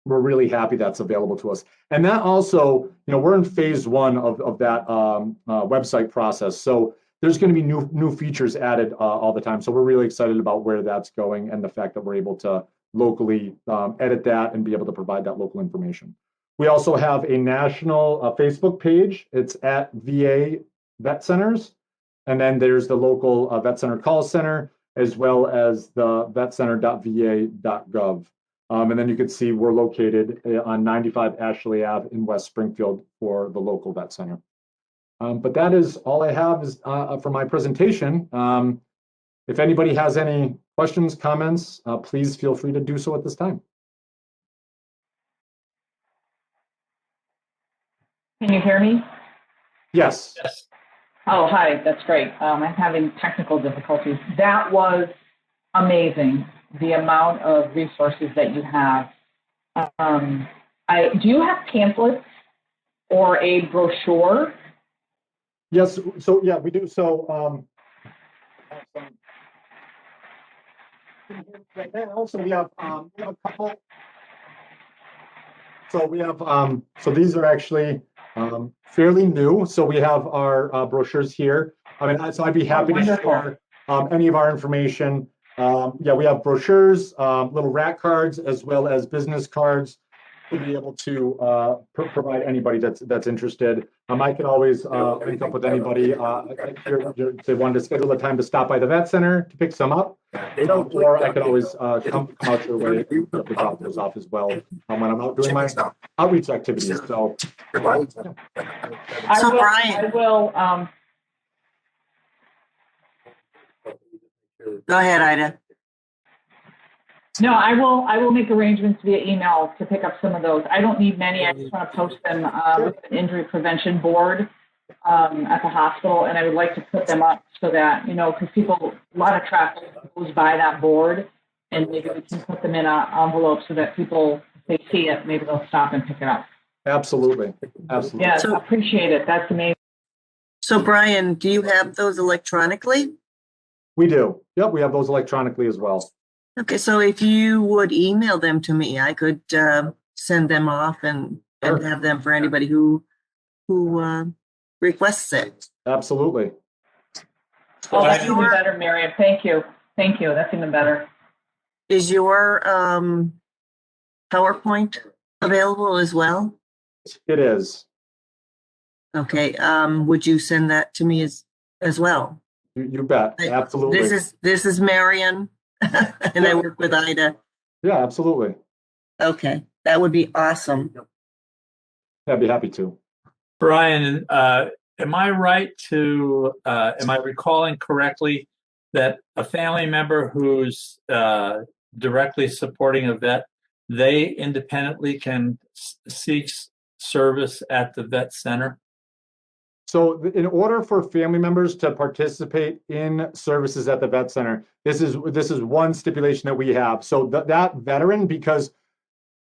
we're really happy that's available to us. And that also, we're in phase one of that website process. So there's going to be new features added all the time. So we're really excited about where that's going and the fact that we're able to locally edit that and be able to provide that local information. We also have a national Facebook page. It's at VA Vet Centers. And then there's the local Vet Center call center, as well as the vetcenter.va.gov. And then you can see we're located on 95 Ashley Ave in West Springfield for the local vet center. But that is all I have is, for my presentation. If anybody has any questions, comments, please feel free to do so at this time. Can you hear me? Yes. Yes. Oh, hi, that's great. I'm having technical difficulties. That was amazing, the amount of resources that you have. Do you have pamphlets or a brochure? Yes, so yeah, we do. So right now, so we have a couple. So we have so these are actually fairly new. So we have our brochures here. I mean, so I'd be happy to share any of our information. Yeah, we have brochures, little rat cards, as well as business cards to be able to provide anybody that's interested. I can always link up with anybody if they wanted to schedule a time to stop by the vet center to pick some up, or I could always come out your way and drop those off as well when I'm out doing my outreach activities. So, Brian, Go ahead, Ida. No, I will make arrangements via email to pick up some of those. I don't need many. I just want to post them with an injury prevention board at the hospital, and I would like to put them up so that, because a lot of traffic goes by that board, and maybe we can put them in an envelope so that people, if they see it, maybe they'll stop and pick it up. absolutely. Yes, I appreciate it. That's amazing. So, Brian, do you have those electronically? We do. Yep, we have those electronically as well. Okay, so if you would email them to me, I could send them off and have them for anybody who requests it. Absolutely. Oh, that's even better, Miriam. Thank you. Thank you. That's even better. Is your PowerPoint available as well? It is. Okay. Would you send that to me as well? You bet. Absolutely. This is Marion, and I work with Ida. Yeah, absolutely. Okay, that would be awesome. I'd be happy to. Brian, am I recalling correctly that a family member who's directly supporting a vet, they independently can seek service at the vet center? So in order for family members to participate in services at the vet center, this is one stipulation that we have. So that veteran, because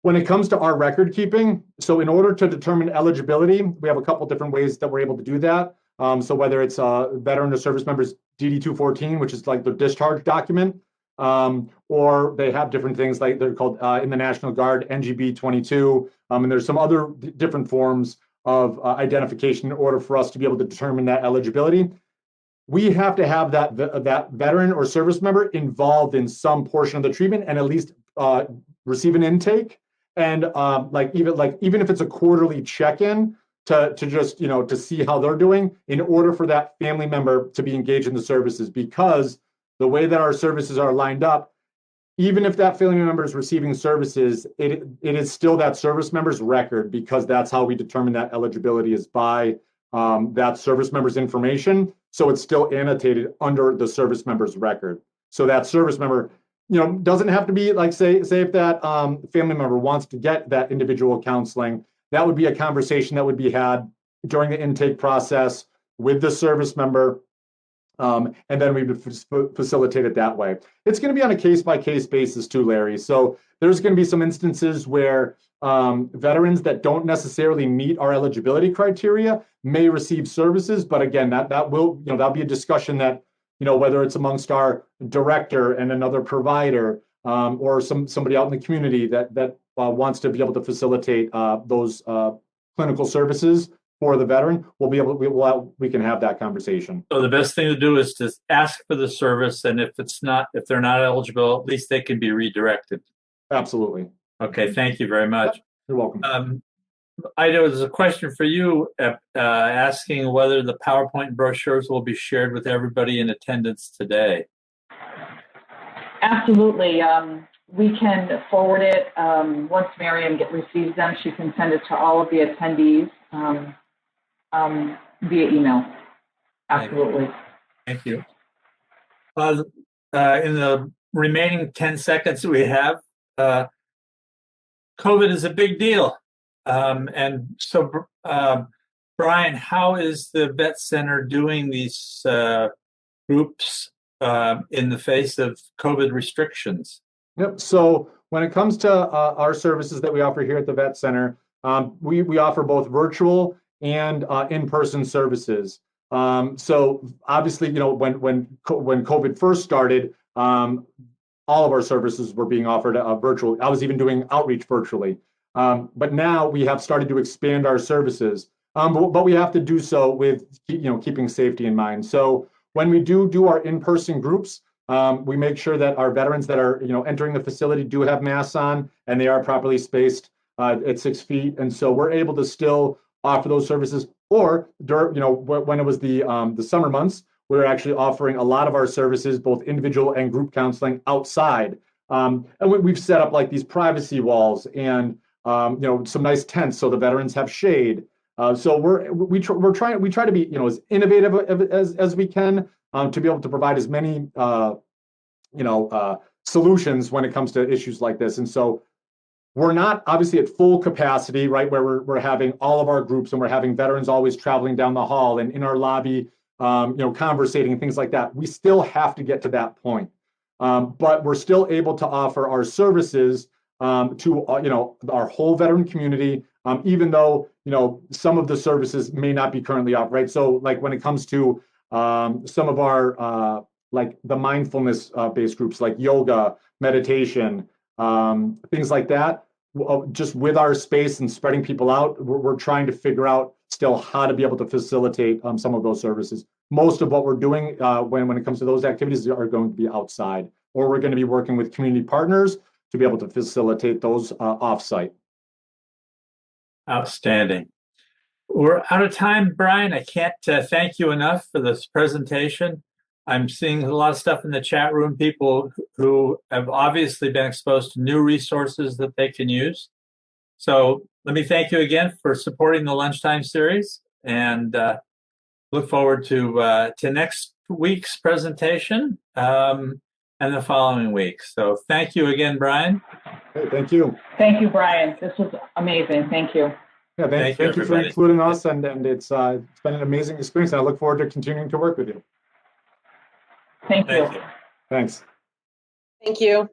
when it comes to our record keeping, so in order to determine eligibility, we have a couple different ways that we're able to do that. So whether it's a veteran or service members DD-214, which is like the discharge document, or they have different things like they're called in the National Guard, NGB-22, and there's some other different forms of identification in order for us to be able to determine that eligibility. We have to have that veteran or service member involved in some portion of the treatment and at least receive an intake. And even if it's a quarterly check-in to just, to see how they're doing in order for that family member to be engaged in the services, because the way that our services are lined up, even if that family member is receiving services, it is still that service member's record, because that's how we determine that eligibility is by that service member's information. So it's still annotated under the service member's record. So that service member, doesn't have to be like, say if that family member wants to get that individual counseling, that would be a conversation that would be had during the intake process with the service member. And then we would facilitate it that way. It's going to be on a case-by-case basis too, Larry. So there's going to be some instances where veterans that don't necessarily meet our eligibility criteria may receive services. But again, that will, that'll be a discussion that, whether it's amongst our director and another provider or somebody out in the community that wants to be able to facilitate those clinical services for the veteran, we can have that conversation. So the best thing to do is to ask for the service, and if they're not eligible, at least they can be redirected. Absolutely. Okay, thank you very much. You're welcome. I know there's a question for you asking whether the PowerPoint brochures will be shared with everybody in attendance today. Absolutely. We can forward it. Once Miriam receives them, she can send it to all of the attendees via email. Absolutely. Thank you. In the remaining 10 seconds we have, COVID is a big deal. And so, Bryan, how is the Vet Center doing these groups in the face of COVID restrictions? Yep. So when it comes to our services that we offer here at the Vet Center, we offer both virtual and in-person services. So obviously, when COVID first started, all of our services were being offered virtually. I was even doing outreach virtually. But now we have started to expand our services. But we have to do so with keeping safety in mind. So when we do our in-person groups, we make sure that our veterans that are entering the facility do have masks on and they are properly spaced at 6 feet. And so we're able to still offer those services. Or when it was the summer months, we're actually offering a lot of our services, both individual and group counseling, outside. And we've set up like these privacy walls and some nice tents so the veterans have shade. So we try to be as innovative as we can to be able to provide as many solutions when it comes to issues like this. And so we're not obviously at full capacity, right, where we're having all of our groups and we're having veterans always traveling down the hall and in our lobby, conversating and things like that. We still have to get to that point, but we're still able to offer our services to our whole veteran community, even though some of the services may not be currently offered. Right, so like when it comes to some of our like the mindfulness based groups like yoga, meditation, things like that. Just with our space and spreading people out, we're trying to figure out still how to be able to facilitate some of those services. Most of what we're doing when it comes to those activities are going to be outside, or we're going to be working with community partners to be able to facilitate those offsite. Outstanding. We're out of time, Bryan. I can't thank you enough for this presentation. I'm seeing a lot of stuff in the chat room, people who have obviously been exposed to new resources that they can use. So let me thank you again for supporting the Lunchtime series, and look forward to next week's presentation and the following week. So thank you again, Bryan. Hey, thank you. Thank you, Bryan. This was amazing. Thank you. Yeah, thank you for including us, and it's been an amazing experience, and I look forward to continuing to work with you. Thank you. Thanks. Thank you.